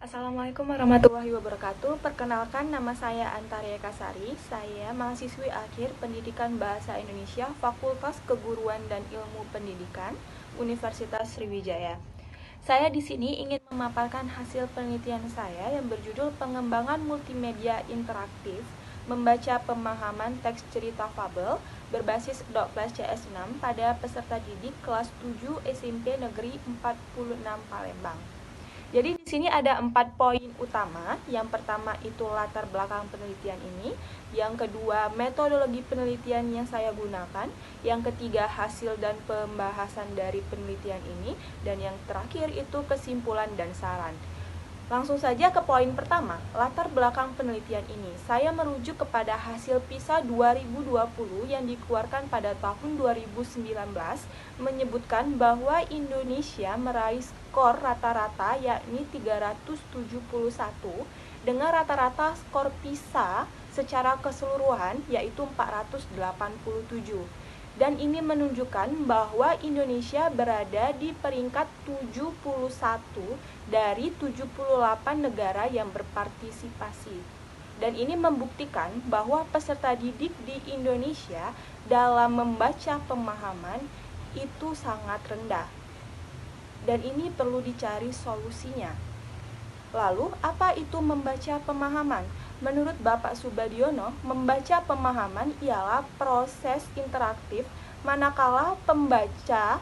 Assalamualaikum warahmatullahi wabarakatuh. Perkenalkan, nama saya Antaria Kasari. Saya mahasiswi akhir Pendidikan Bahasa Indonesia Fakultas Keguruan dan Ilmu Pendidikan Universitas Sriwijaya. Saya di sini ingin memaparkan hasil penelitian saya yang berjudul Pengembangan Multimedia Interaktif Membaca Pemahaman Teks Cerita Fabel berbasis Dotflash CS6 pada peserta didik kelas 7 SMP Negeri 46 Palembang. Jadi di sini ada 4 poin utama. Yang pertama itu latar belakang penelitian ini, yang kedua metodologi penelitian yang saya gunakan, yang ketiga hasil dan pembahasan dari penelitian ini, dan yang terakhir itu kesimpulan dan saran. Langsung saja ke poin pertama, latar belakang penelitian ini. Saya merujuk kepada hasil PISA 2020 yang dikeluarkan pada tahun 2019 menyebutkan bahwa Indonesia meraih skor rata-rata yakni 371 dengan rata-rata skor PISA secara keseluruhan yaitu 487. Dan ini menunjukkan bahwa Indonesia berada di peringkat 71 dari 78 negara yang berpartisipasi. Dan ini membuktikan bahwa peserta didik di Indonesia dalam membaca pemahaman itu sangat rendah. Dan ini perlu dicari solusinya. Lalu, apa itu membaca pemahaman? Menurut Bapak Subadiono, membaca pemahaman ialah proses interaktif manakala pembaca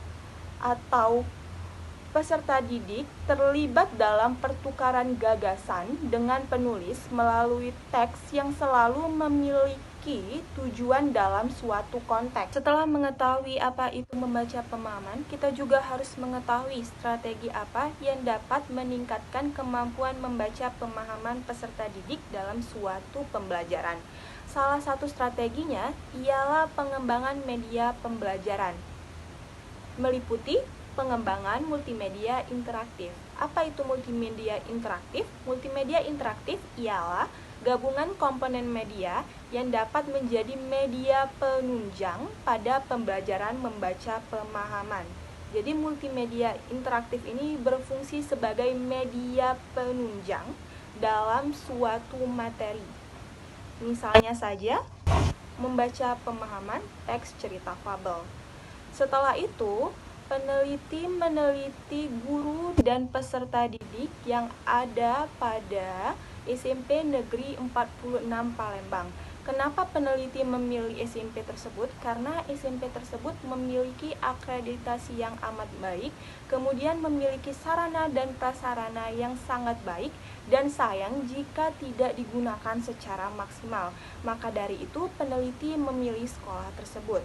atau peserta didik terlibat dalam pertukaran gagasan dengan penulis melalui teks yang selalu memiliki tujuan dalam suatu konteks. Setelah mengetahui apa itu membaca pemahaman, kita juga harus mengetahui strategi apa yang dapat meningkatkan kemampuan membaca pemahaman peserta didik dalam suatu pembelajaran. Salah satu strateginya ialah pengembangan media pembelajaran, meliputi pengembangan multimedia interaktif. Apa itu multimedia interaktif? Multimedia interaktif ialah gabungan komponen media yang dapat menjadi media penunjang pada pembelajaran membaca pemahaman. Jadi multimedia interaktif ini berfungsi sebagai media penunjang dalam suatu materi. Misalnya saja, membaca pemahaman teks cerita fabel. Setelah itu, peneliti meneliti guru dan peserta didik yang ada pada SMP Negeri 46 Palembang. Kenapa peneliti memilih SMP tersebut? Karena SMP tersebut memiliki akreditasi yang amat baik, kemudian memiliki sarana dan prasarana yang sangat baik, dan sayang jika tidak digunakan secara maksimal. Maka dari itu peneliti memilih sekolah tersebut.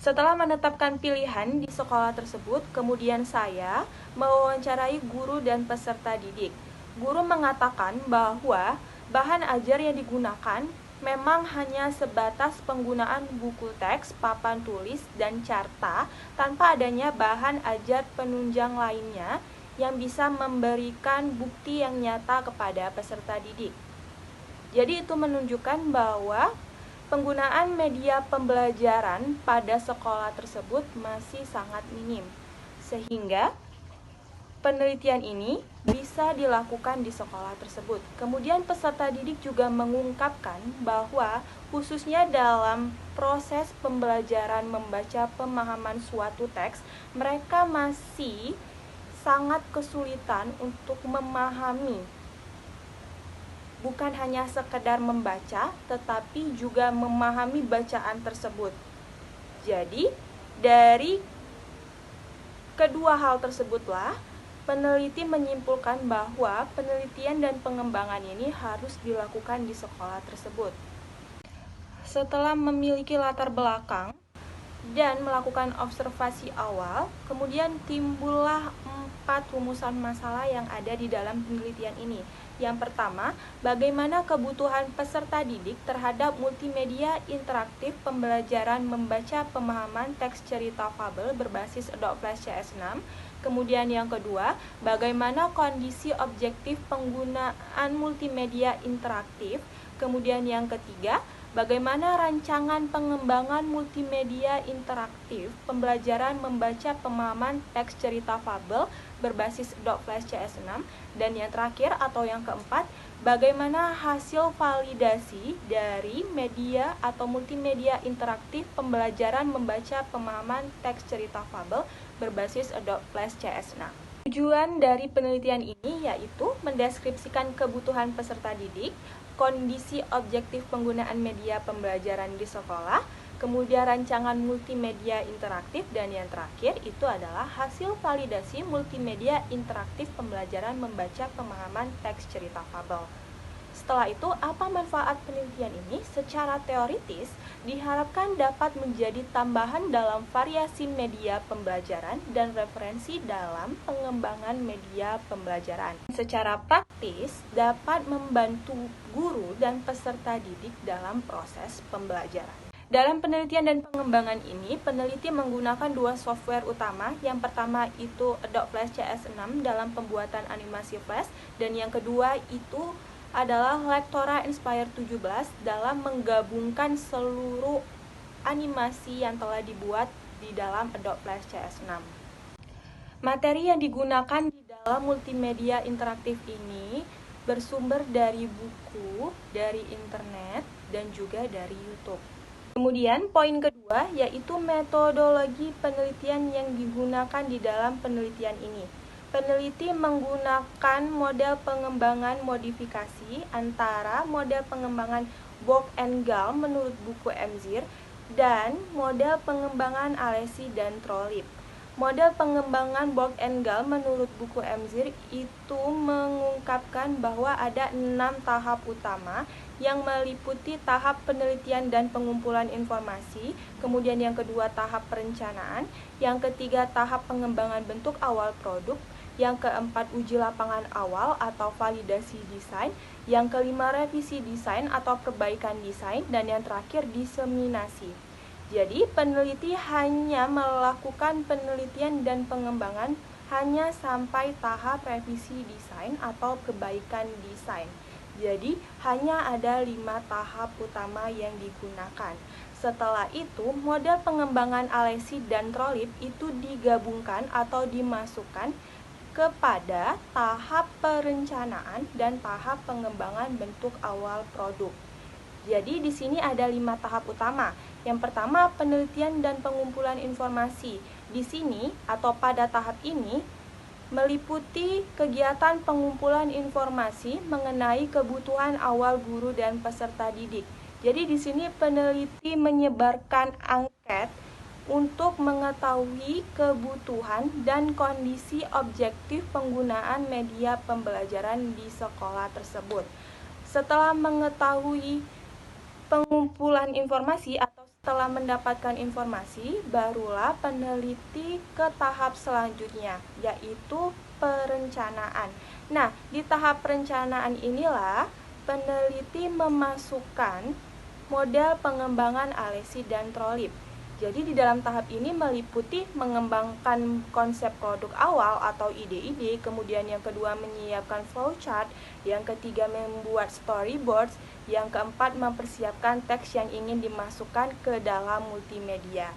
Setelah menetapkan pilihan di sekolah tersebut, kemudian saya mewawancarai guru dan peserta didik. Guru mengatakan bahwa bahan ajar yang digunakan memang hanya sebatas penggunaan buku teks, papan tulis, dan carta tanpa adanya bahan ajar penunjang lainnya yang bisa memberikan bukti yang nyata kepada peserta didik. Jadi itu menunjukkan bahwa penggunaan media pembelajaran pada sekolah tersebut masih sangat minim, sehingga penelitian ini bisa dilakukan di sekolah tersebut. Kemudian peserta didik juga mengungkapkan bahwa khususnya dalam proses pembelajaran membaca pemahaman suatu teks, mereka masih sangat kesulitan untuk memahami. Bukan hanya sekedar membaca, tetapi juga memahami bacaan tersebut. Jadi, dari kedua hal tersebutlah, peneliti menyimpulkan bahwa penelitian dan pengembangan ini harus dilakukan di sekolah tersebut. Setelah memiliki latar belakang dan melakukan observasi awal, kemudian timbullah 4 rumusan masalah yang ada di dalam penelitian ini. Yang pertama, bagaimana kebutuhan peserta didik terhadap multimedia interaktif pembelajaran membaca pemahaman teks cerita fabel berbasis Dotflash CS6. Kemudian yang kedua, bagaimana kondisi objektif penggunaan multimedia interaktif. Kemudian yang ketiga, bagaimana rancangan pengembangan multimedia interaktif pembelajaran membaca pemahaman teks cerita fabel berbasis Adobe Flash CS6, dan yang terakhir atau yang keempat, bagaimana hasil validasi dari media atau multimedia interaktif pembelajaran membaca pemahaman teks cerita fabel berbasis Adobe Flash CS6. Tujuan dari penelitian ini yaitu mendeskripsikan kebutuhan peserta didik, kondisi objektif penggunaan media pembelajaran di sekolah, kemudian rancangan multimedia interaktif, dan yang terakhir itu adalah hasil validasi multimedia interaktif pembelajaran membaca pemahaman teks cerita fabel. Setelah itu, apa manfaat penelitian ini? Secara teoritis, diharapkan dapat menjadi tambahan dalam variasi media pembelajaran dan referensi dalam pengembangan media pembelajaran. Secara praktis, dapat membantu guru dan peserta didik dalam proses pembelajaran. Dalam penelitian dan pengembangan ini, peneliti menggunakan dua software utama. Yang pertama itu Adobe Flash CS6 dalam pembuatan animasi flash, dan yang kedua itu adalah Lectora Inspire 17 dalam menggabungkan seluruh animasi yang telah dibuat di dalam Adobe Flash CS6. Materi yang digunakan di dalam multimedia interaktif ini bersumber dari buku, dari internet, dan juga dari YouTube. Kemudian poin kedua yaitu metodologi penelitian yang digunakan di dalam penelitian ini. Peneliti menggunakan model pengembangan modifikasi antara model pengembangan Borg and Gall menurut buku Emzir dan model pengembangan Alesi dan Trolip. Model pengembangan Borg and Gall menurut buku Emzir itu mengungkapkan bahwa ada 6 tahap utama yang meliputi tahap penelitian dan pengumpulan informasi, kemudian yang kedua tahap perencanaan, yang ketiga tahap pengembangan bentuk awal produk, yang keempat uji lapangan awal atau validasi desain, yang kelima revisi desain atau perbaikan desain, dan yang terakhir diseminasi. Jadi, peneliti hanya melakukan penelitian dan pengembangan hanya sampai tahap revisi desain atau perbaikan desain. Jadi, hanya ada 5 tahap utama yang digunakan. Setelah itu, model pengembangan Alesi dan Trolip itu digabungkan atau dimasukkan kepada tahap perencanaan dan tahap pengembangan bentuk awal produk. Jadi, di sini ada 5 tahap utama. Yang pertama, penelitian dan pengumpulan informasi. Di sini atau pada tahap ini meliputi kegiatan pengumpulan informasi mengenai kebutuhan awal guru dan peserta didik. Jadi di sini peneliti menyebarkan angket untuk mengetahui kebutuhan dan kondisi objektif penggunaan media pembelajaran di sekolah tersebut. Setelah mengetahui pengumpulan informasi atau setelah mendapatkan informasi, barulah peneliti ke tahap selanjutnya, yaitu perencanaan. Nah, di tahap perencanaan inilah peneliti memasukkan model pengembangan Alesi dan Trolip. Jadi di dalam tahap ini meliputi mengembangkan konsep produk awal atau ide-ide, kemudian yang kedua menyiapkan flowchart, yang ketiga membuat storyboards, yang keempat mempersiapkan teks yang ingin dimasukkan ke dalam multimedia.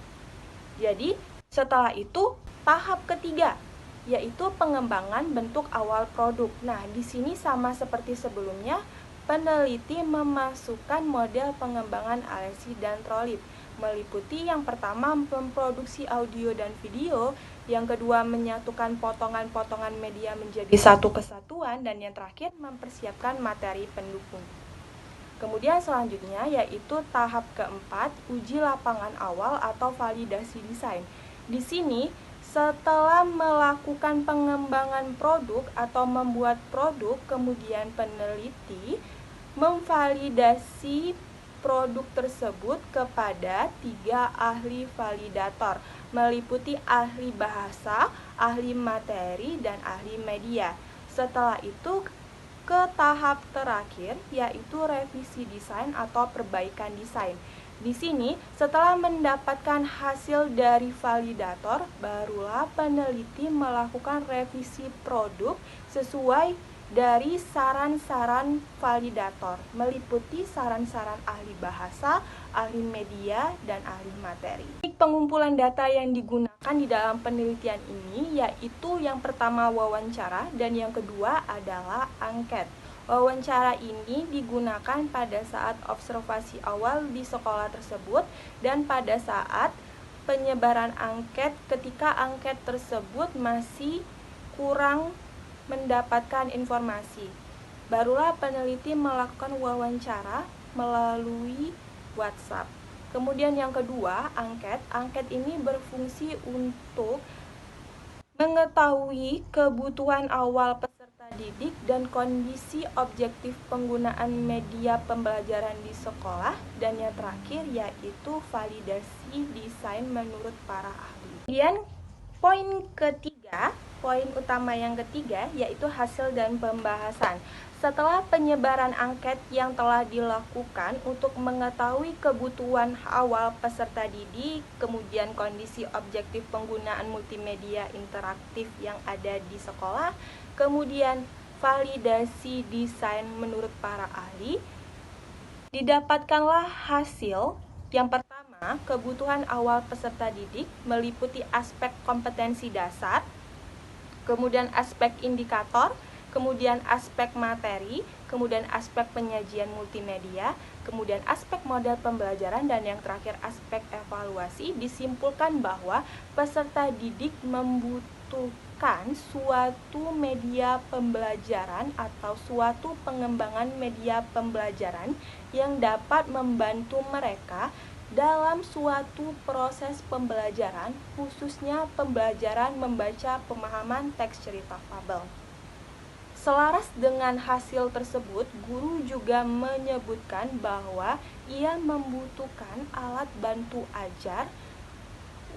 Jadi setelah itu tahap ketiga yaitu pengembangan bentuk awal produk. Nah, di sini sama seperti sebelumnya, peneliti memasukkan model pengembangan Alesi dan Trolip. Meliputi yang pertama memproduksi audio dan video, yang kedua menyatukan potongan-potongan media menjadi satu kesatuan, dan yang terakhir mempersiapkan materi pendukung. Kemudian selanjutnya yaitu tahap keempat, uji lapangan awal atau validasi desain. Di sini setelah melakukan pengembangan produk atau membuat produk, kemudian peneliti memvalidasi produk tersebut kepada 3 ahli validator, meliputi ahli bahasa, ahli materi, dan ahli media. Setelah itu ke tahap terakhir yaitu revisi desain atau perbaikan desain. Di sini setelah mendapatkan hasil dari validator, barulah peneliti melakukan revisi produk sesuai dari saran-saran validator, meliputi saran-saran ahli bahasa, ahli media, dan ahli materi. Pengumpulan data yang digunakan di dalam penelitian ini yaitu yang pertama wawancara dan yang kedua adalah angket. Wawancara ini digunakan pada saat observasi awal di sekolah tersebut dan pada saat penyebaran angket ketika angket tersebut masih kurang mendapatkan informasi. Barulah peneliti melakukan wawancara melalui WhatsApp. Kemudian yang kedua, angket. Angket ini berfungsi untuk mengetahui kebutuhan awal peserta didik dan kondisi objektif penggunaan media pembelajaran di sekolah. Dan yang terakhir yaitu validasi desain menurut para ahli. Kemudian poin utama yang ketiga yaitu hasil dan pembahasan. Setelah penyebaran angket yang telah dilakukan untuk mengetahui kebutuhan awal peserta didik, kemudian kondisi objektif penggunaan multimedia interaktif yang ada di sekolah, kemudian validasi desain menurut para ahli, didapatkanlah hasil. Yang pertama, kebutuhan awal peserta didik meliputi aspek kompetensi dasar, kemudian aspek indikator, kemudian aspek materi, kemudian aspek penyajian multimedia, kemudian aspek model pembelajaran, dan yang terakhir aspek evaluasi. Disimpulkan bahwa peserta didik membutuhkan suatu media pembelajaran atau suatu pengembangan media pembelajaran yang dapat membantu mereka dalam suatu proses pembelajaran, khususnya pembelajaran membaca pemahaman teks cerita fabel. Selaras dengan hasil tersebut, guru juga menyebutkan bahwa ia membutuhkan alat bantu ajar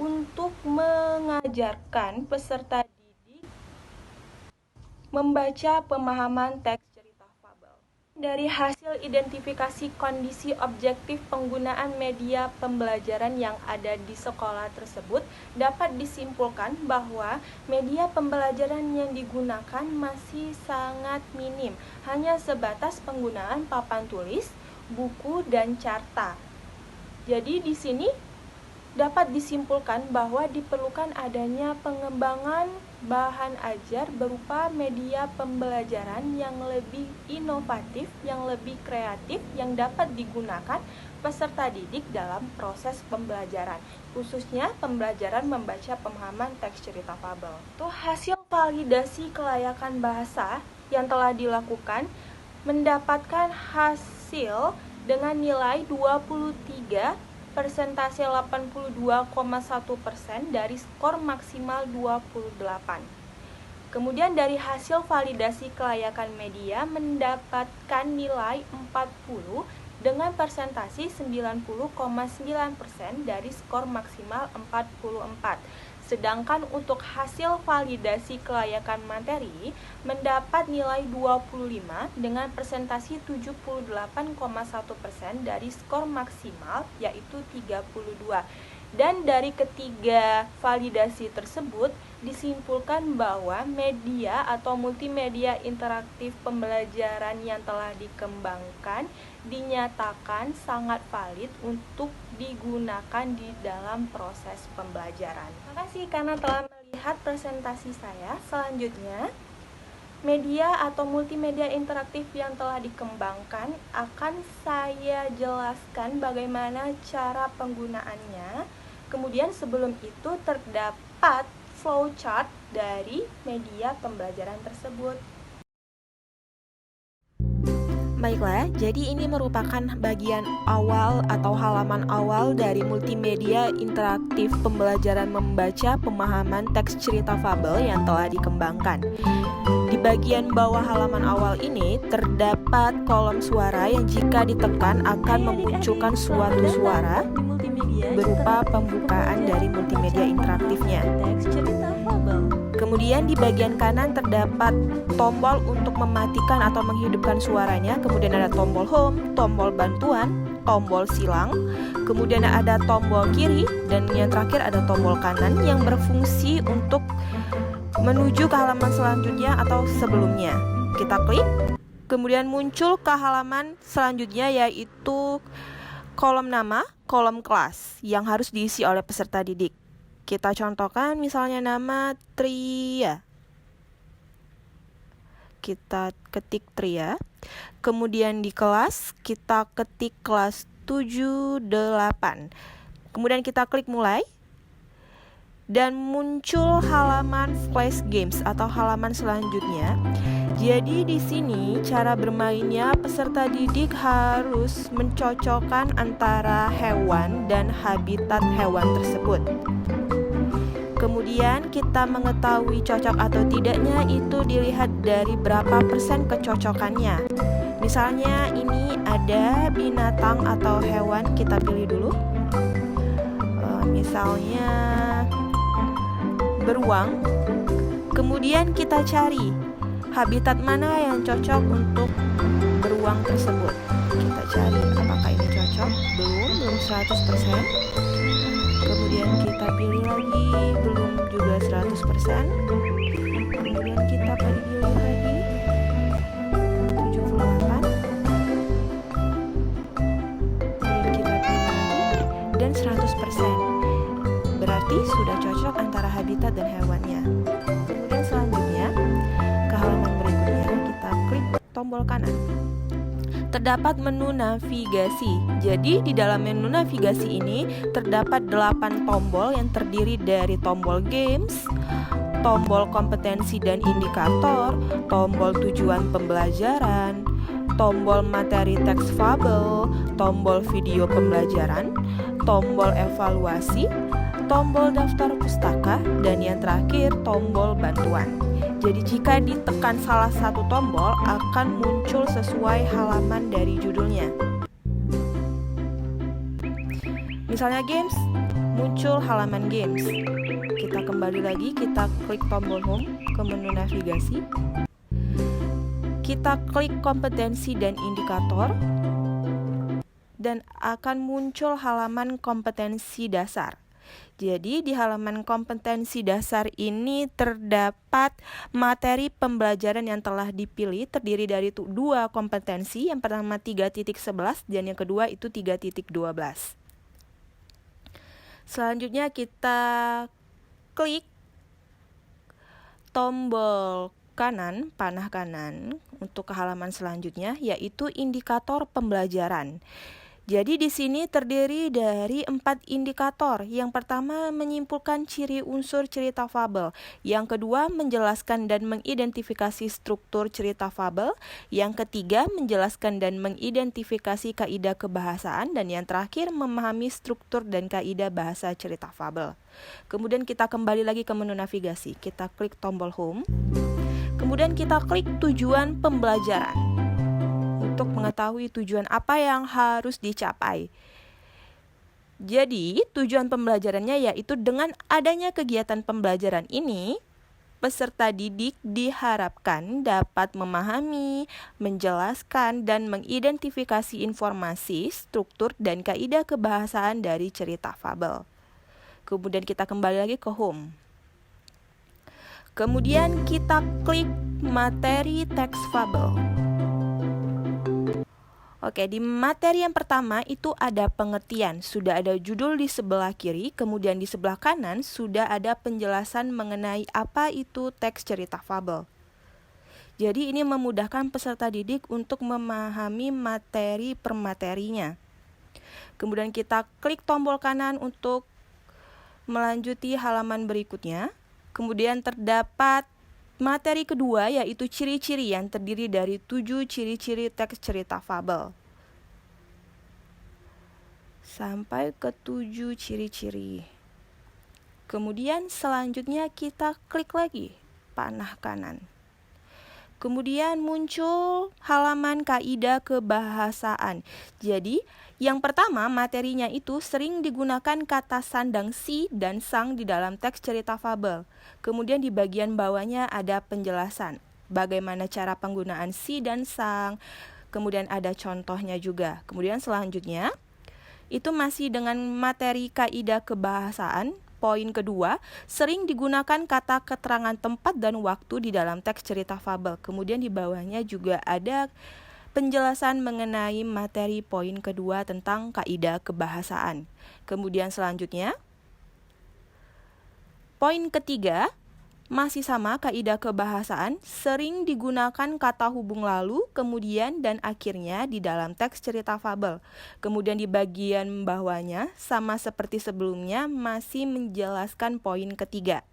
untuk mengajarkan peserta didik membaca pemahaman teks cerita fabel. Dari hasil identifikasi kondisi objektif penggunaan media pembelajaran yang ada di sekolah tersebut, dapat disimpulkan bahwa media pembelajaran yang digunakan masih sangat minim, hanya sebatas penggunaan papan tulis, buku, dan carta. Jadi di sini dapat disimpulkan bahwa diperlukan adanya pengembangan bahan ajar berupa media pembelajaran yang lebih inovatif, yang lebih kreatif, yang dapat digunakan peserta didik dalam proses pembelajaran, khususnya pembelajaran membaca pemahaman teks cerita fabel. Itu hasil validasi kelayakan bahasa yang telah dilakukan mendapatkan hasil dengan nilai 23, persentase 82,1% dari skor maksimal 28. Kemudian dari hasil validasi kelayakan media mendapatkan nilai 40 dengan persentase 90,9% dari skor maksimal 44. Sedangkan untuk hasil validasi kelayakan materi mendapat nilai 25 dengan persentase 78,1% dari skor maksimal yaitu 32. Dan dari ketiga validasi tersebut disimpulkan bahwa media atau multimedia interaktif pembelajaran yang telah dikembangkan dinyatakan sangat valid untuk digunakan di dalam proses pembelajaran. Terima kasih karena telah melihat presentasi saya. Selanjutnya, media atau multimedia interaktif yang telah dikembangkan akan saya jelaskan bagaimana cara penggunaannya. Kemudian sebelum itu terdapat flowchart dari media pembelajaran tersebut. Baiklah, jadi ini merupakan bagian awal atau halaman awal dari multimedia interaktif pembelajaran membaca pemahaman teks cerita fabel yang telah dikembangkan. Di bagian bawah halaman awal ini terdapat kolom suara yang jika ditekan akan memunculkan suatu suara berupa pembukaan dari multimedia interaktifnya. Kemudian di bagian kanan terdapat tombol untuk mematikan atau menghidupkan suaranya. Kemudian ada tombol home, tombol bantuan, tombol silang. Kemudian ada tombol kiri dan yang terakhir ada tombol kanan yang berfungsi untuk menuju ke halaman selanjutnya atau sebelumnya. kita klik. Kemudian muncul ke halaman selanjutnya, yaitu kolom nama, kolom kelas yang harus diisi oleh peserta didik. Kita contohkan misalnya nama Tria. Kita ketik Tria. Kemudian di kelas kita ketik kelas 78. Kemudian kita klik mulai. Dan muncul halaman flash games atau halaman selanjutnya. Jadi di sini cara bermainnya peserta didik harus mencocokkan antara hewan dan habitat hewan tersebut. Kemudian kita mengetahui cocok atau tidaknya itu dilihat dari berapa persen kecocokannya. Misalnya ini ada binatang atau hewan, kita pilih dulu. Misalnya beruang. Kemudian kita cari habitat mana yang cocok untuk beruang tersebut. Kita cari apakah ini cocok. Belum 100%. Kemudian kita pilih lagi, belum juga 100%. Kemudian kita pilih lagi 78. Kemudian kita pilih lagi dan 100%. Berarti sudah cocok antara habitat dan hewannya. Kemudian selanjutnya ke halaman berikutnya kita klik tombol kanan. Terdapat menu navigasi. Jadi di dalam menu navigasi ini terdapat 8 tombol yang terdiri dari tombol games, tombol kompetensi dan indikator, tombol tujuan pembelajaran, tombol materi teks fabel, tombol video pembelajaran, tombol evaluasi, tombol daftar pustaka, dan yang terakhir tombol bantuan. Jadi jika ditekan salah satu tombol akan muncul sesuai halaman dari judulnya. Misalnya games, muncul halaman games. Kita kembali lagi, kita klik tombol home ke menu navigasi. Kita klik kompetensi dan indikator. Dan akan muncul halaman kompetensi dasar. Jadi di halaman kompetensi dasar ini terdapat materi pembelajaran yang telah dipilih, terdiri dari 2 kompetensi, yang pertama 3.11 dan yang kedua itu 3.12. Selanjutnya kita klik tombol kanan, panah kanan untuk ke halaman selanjutnya, yaitu indikator pembelajaran. Jadi di sini terdiri dari 4 indikator. Yang pertama menyimpulkan ciri unsur cerita fabel. Yang kedua menjelaskan dan mengidentifikasi struktur cerita fabel. Yang ketiga menjelaskan dan mengidentifikasi kaidah kebahasaan. Dan yang terakhir memahami struktur dan kaidah bahasa cerita fabel. Kemudian kita kembali lagi ke menu navigasi. Kita klik tombol home. Kemudian kita klik tujuan pembelajaran. Untuk mengetahui tujuan apa yang harus dicapai. Jadi, tujuan pembelajarannya yaitu dengan adanya kegiatan pembelajaran ini, peserta didik diharapkan dapat memahami, menjelaskan, dan mengidentifikasi informasi, struktur, dan kaidah kebahasaan dari cerita fabel. Kemudian kita kembali lagi ke home. Kemudian kita klik materi teks fabel. Oke, di materi yang pertama itu ada pengertian, sudah ada judul di sebelah kiri, kemudian di sebelah kanan sudah ada penjelasan mengenai apa itu teks cerita fabel. Jadi ini memudahkan peserta didik untuk memahami materi per materinya. Kemudian kita klik tombol kanan untuk melanjuti halaman berikutnya. Kemudian terdapat materi kedua yaitu ciri-ciri yang terdiri dari 7 ciri-ciri teks cerita fabel. Sampai ke 7 ciri-ciri. Kemudian selanjutnya kita klik lagi panah kanan. Kemudian muncul halaman kaidah kebahasaan. Jadi yang pertama materinya itu sering digunakan kata sandang si dan sang di dalam teks cerita fabel. Kemudian di bagian bawahnya ada penjelasan bagaimana cara penggunaan si dan sang. Kemudian ada contohnya juga. Kemudian selanjutnya itu masih dengan materi kaidah kebahasaan. poin kedua, sering digunakan kata keterangan tempat dan waktu di dalam teks cerita fabel. Kemudian di bawahnya juga ada penjelasan mengenai materi poin kedua tentang kaidah kebahasaan. Kemudian selanjutnya, poin ketiga, masih sama kaidah kebahasaan, sering digunakan kata hubung lalu, kemudian, dan akhirnya di dalam teks cerita fabel. Kemudian di bagian bawahnya, sama seperti sebelumnya, masih menjelaskan poin ketiga.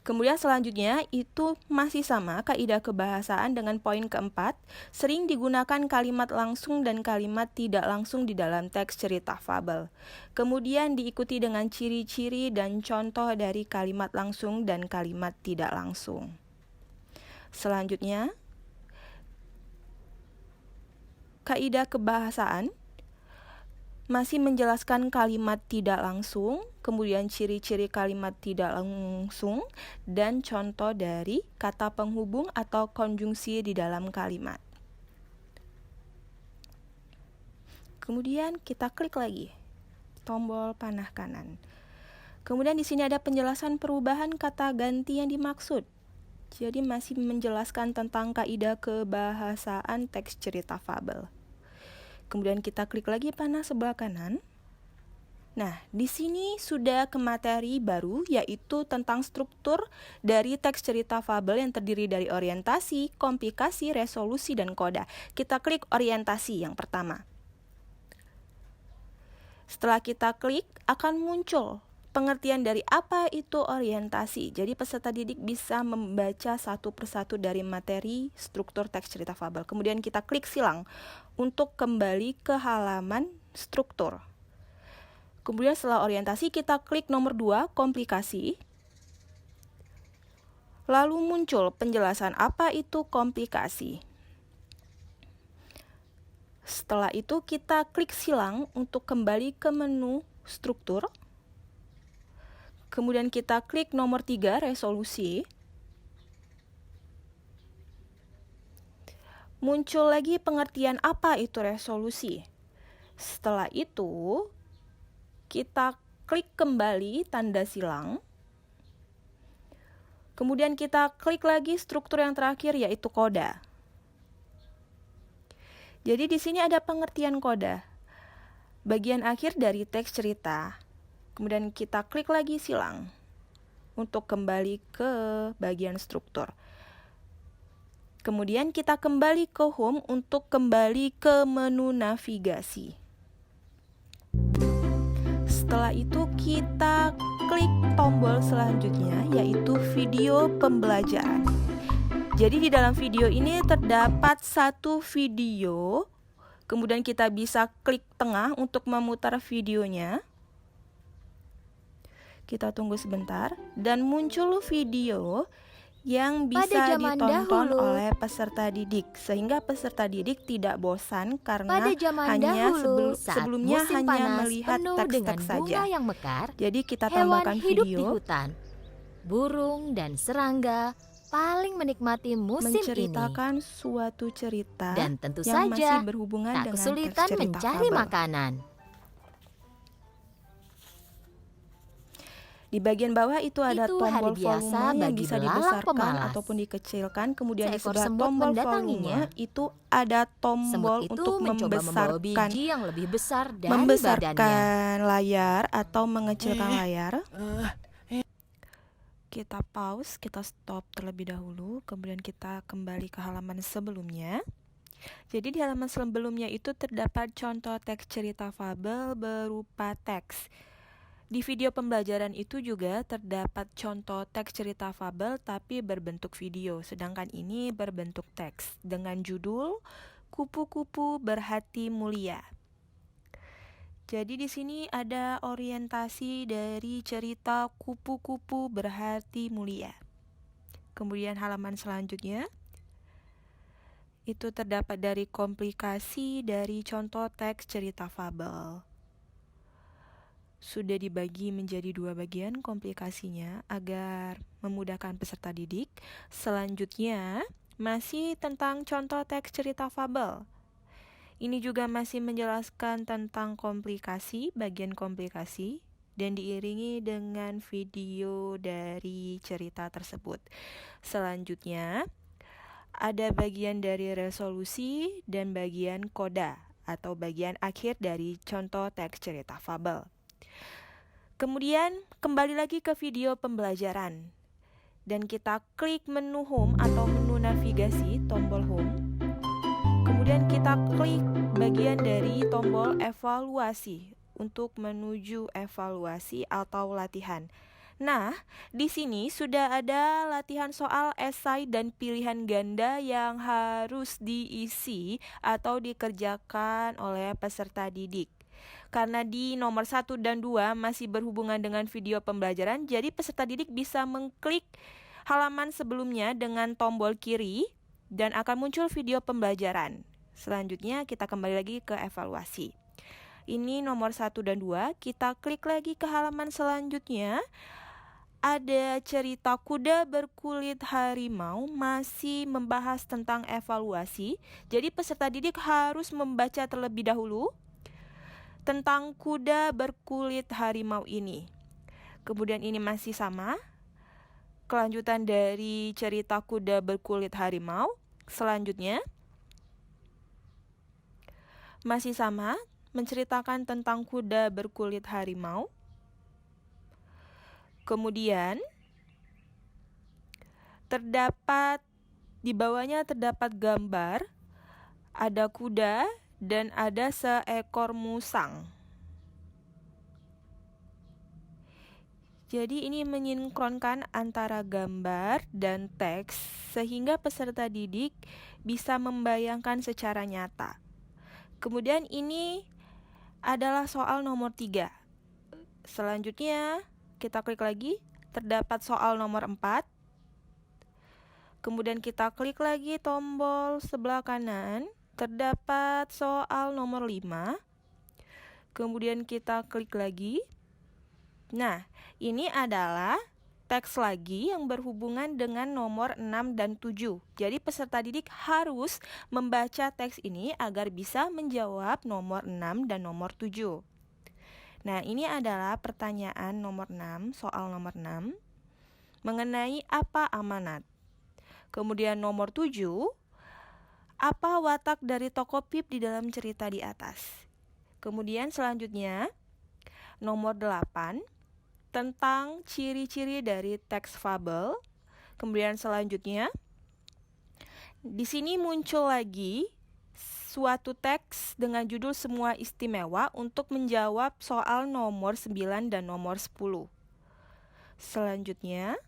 Kemudian selanjutnya itu masih sama kaidah kebahasaan dengan poin keempat, sering digunakan kalimat langsung dan kalimat tidak langsung di dalam teks cerita fabel. Kemudian diikuti dengan ciri-ciri dan contoh dari kalimat langsung dan kalimat tidak langsung. Selanjutnya, kaidah kebahasaan masih menjelaskan kalimat tidak langsung, kemudian ciri-ciri kalimat tidak langsung, dan contoh dari kata penghubung atau konjungsi di dalam kalimat. Kemudian kita klik lagi tombol panah kanan. Kemudian di sini ada penjelasan perubahan kata ganti yang dimaksud. Jadi masih menjelaskan tentang kaidah kebahasaan teks cerita fabel. Kemudian kita klik lagi panah sebelah kanan. Nah, di sini sudah ke materi baru, yaitu tentang struktur dari teks cerita fabel yang terdiri dari orientasi, komplikasi, resolusi, dan koda. Kita klik orientasi yang pertama. Setelah kita klik, akan muncul pengertian dari apa itu orientasi. Jadi peserta didik bisa membaca satu persatu dari materi struktur teks cerita fabel. Kemudian kita klik silang untuk kembali ke halaman struktur. Kemudian setelah orientasi kita klik nomor 2, komplikasi. Lalu muncul penjelasan apa itu komplikasi. Setelah itu kita klik silang untuk kembali ke menu struktur. Kemudian kita klik nomor 3, resolusi. Muncul lagi pengertian apa itu resolusi. Setelah itu, kita klik kembali tanda silang. Kemudian kita klik lagi struktur yang terakhir yaitu koda. Jadi di sini ada pengertian koda. Bagian akhir dari teks cerita. Kemudian kita klik lagi silang untuk kembali ke bagian struktur. Kemudian kita kembali ke home untuk kembali ke menu navigasi. Setelah itu kita klik tombol selanjutnya yaitu video pembelajaran. Jadi di dalam video ini terdapat satu video. Kemudian kita bisa klik tengah untuk memutar videonya. Kita tunggu sebentar dan muncul video yang bisa ditonton oleh peserta didik sehingga peserta didik tidak bosan karena hanya sebelumnya hanya melihat teks-teks saja. Yang mekar, jadi kita tambahkan hidup video. Di hutan. Burung dan serangga paling menikmati musim menceritakan suatu cerita dan tentu yang saja masih berhubungan tak dengan kesulitan teks cerita mencari fabel. makanan. Di bagian bawah itu ada tombol biasa volume yang bisa dibesarkan pemalas. ataupun dikecilkan. Kemudian di Seekor sebelah semut tombol mendatanginya. volume itu ada tombol Semut itu untuk mencoba membawa membesarkan biji yang lebih besar dari badannya. layar atau mengecilkan layar. Kita pause, kita stop terlebih dahulu, kemudian kita kembali ke halaman sebelumnya. Jadi di halaman sebelumnya itu terdapat contoh teks cerita fabel berupa teks. Di video pembelajaran itu juga terdapat contoh teks cerita fabel tapi berbentuk video, sedangkan ini berbentuk teks dengan judul Kupu-kupu Berhati Mulia. Jadi di sini ada orientasi dari cerita Kupu-kupu Berhati Mulia. Kemudian halaman selanjutnya itu terdapat dari komplikasi dari contoh teks cerita fabel. Sudah dibagi menjadi 2 bagian komplikasinya agar memudahkan peserta didik. Selanjutnya masih tentang contoh teks cerita fabel. Ini juga masih menjelaskan tentang komplikasi, bagian komplikasi. dan diiringi dengan video dari cerita tersebut. Selanjutnya, ada bagian dari resolusi dan bagian koda atau bagian akhir dari contoh teks cerita fabel. Kemudian, kembali lagi ke video pembelajaran. Dan kita klik menu home atau menu navigasi, tombol home. Kemudian kita klik bagian dari tombol evaluasi untuk menuju evaluasi atau latihan. Nah, di sini sudah ada latihan soal esai dan pilihan ganda yang harus diisi atau dikerjakan oleh peserta didik. Karena di nomor 1 dan 2 masih berhubungan dengan video pembelajaran, jadi peserta didik bisa mengklik halaman sebelumnya dengan tombol kiri dan akan muncul video pembelajaran. Selanjutnya kita kembali lagi ke evaluasi. Ini nomor 1 dan 2, kita klik lagi ke halaman selanjutnya. Ada cerita kuda berkulit harimau, masih membahas tentang evaluasi. Jadi peserta didik harus membaca terlebih dahulu tentang kuda berkulit harimau ini. Kemudian ini masih sama, kelanjutan dari cerita kuda berkulit harimau. Selanjutnya, masih sama, menceritakan tentang kuda berkulit harimau. Kemudian, di bawahnya terdapat gambar, ada kuda, dan ada seekor musang. Jadi ini menyinkronkan antara gambar dan teks sehingga peserta didik bisa membayangkan secara nyata. Kemudian ini adalah soal nomor 3. Selanjutnya kita klik lagi, terdapat soal nomor 4. Kemudian kita klik lagi tombol sebelah kanan, terdapat soal nomor 5. Kemudian kita klik lagi. Nah, ini adalah teks lagi yang berhubungan dengan nomor 6 dan 7. Jadi peserta didik harus membaca teks ini agar bisa menjawab nomor 6 dan nomor 7. Nah, ini adalah pertanyaan nomor 6, soal nomor 6, mengenai apa amanat. Kemudian nomor 7, apa watak dari tokoh Pip di dalam cerita di atas? Kemudian selanjutnya, nomor 8, tentang ciri-ciri dari teks fabel. Kemudian selanjutnya, di sini muncul lagi suatu teks dengan judul Semua Istimewa untuk menjawab soal nomor 9 dan nomor 10. Selanjutnya,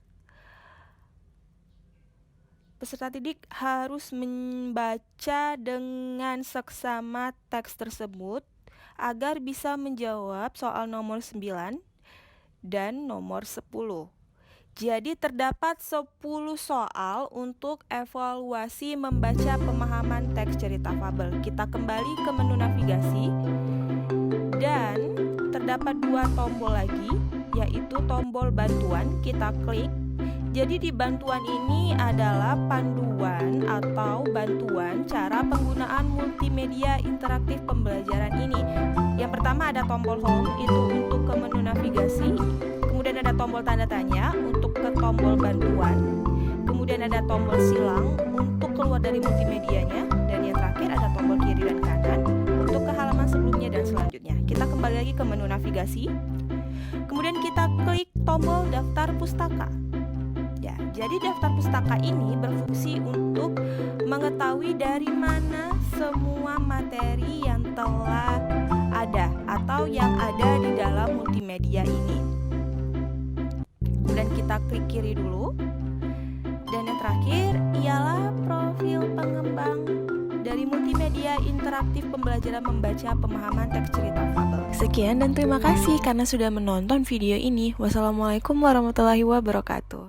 peserta didik harus membaca dengan seksama teks tersebut agar bisa menjawab soal nomor 9 dan nomor 10. Jadi terdapat 10 soal untuk evaluasi membaca pemahaman teks cerita fabel. Kita kembali ke menu navigasi dan terdapat 2 tombol lagi, yaitu tombol bantuan. Kita klik. Jadi di bantuan ini adalah panduan atau bantuan cara penggunaan multimedia interaktif pembelajaran ini. Yang pertama ada tombol home, itu untuk ke menu navigasi. Kemudian ada tombol tanda tanya untuk ke tombol bantuan. Kemudian ada tombol silang untuk keluar dari multimedianya. Dan yang terakhir ada tombol kiri dan kanan untuk ke halaman sebelumnya dan selanjutnya. Kita kembali lagi ke menu navigasi. Kemudian kita klik tombol daftar pustaka. Ya, jadi daftar pustaka ini berfungsi untuk mengetahui dari mana semua materi yang telah ada atau yang ada di dalam multimedia ini. Dan kita klik kiri dulu. Dan yang terakhir ialah profil pengembang dari multimedia interaktif pembelajaran membaca pemahaman teks cerita fabel. Sekian dan terima kasih karena sudah menonton video ini. Wassalamualaikum warahmatullahi wabarakatuh.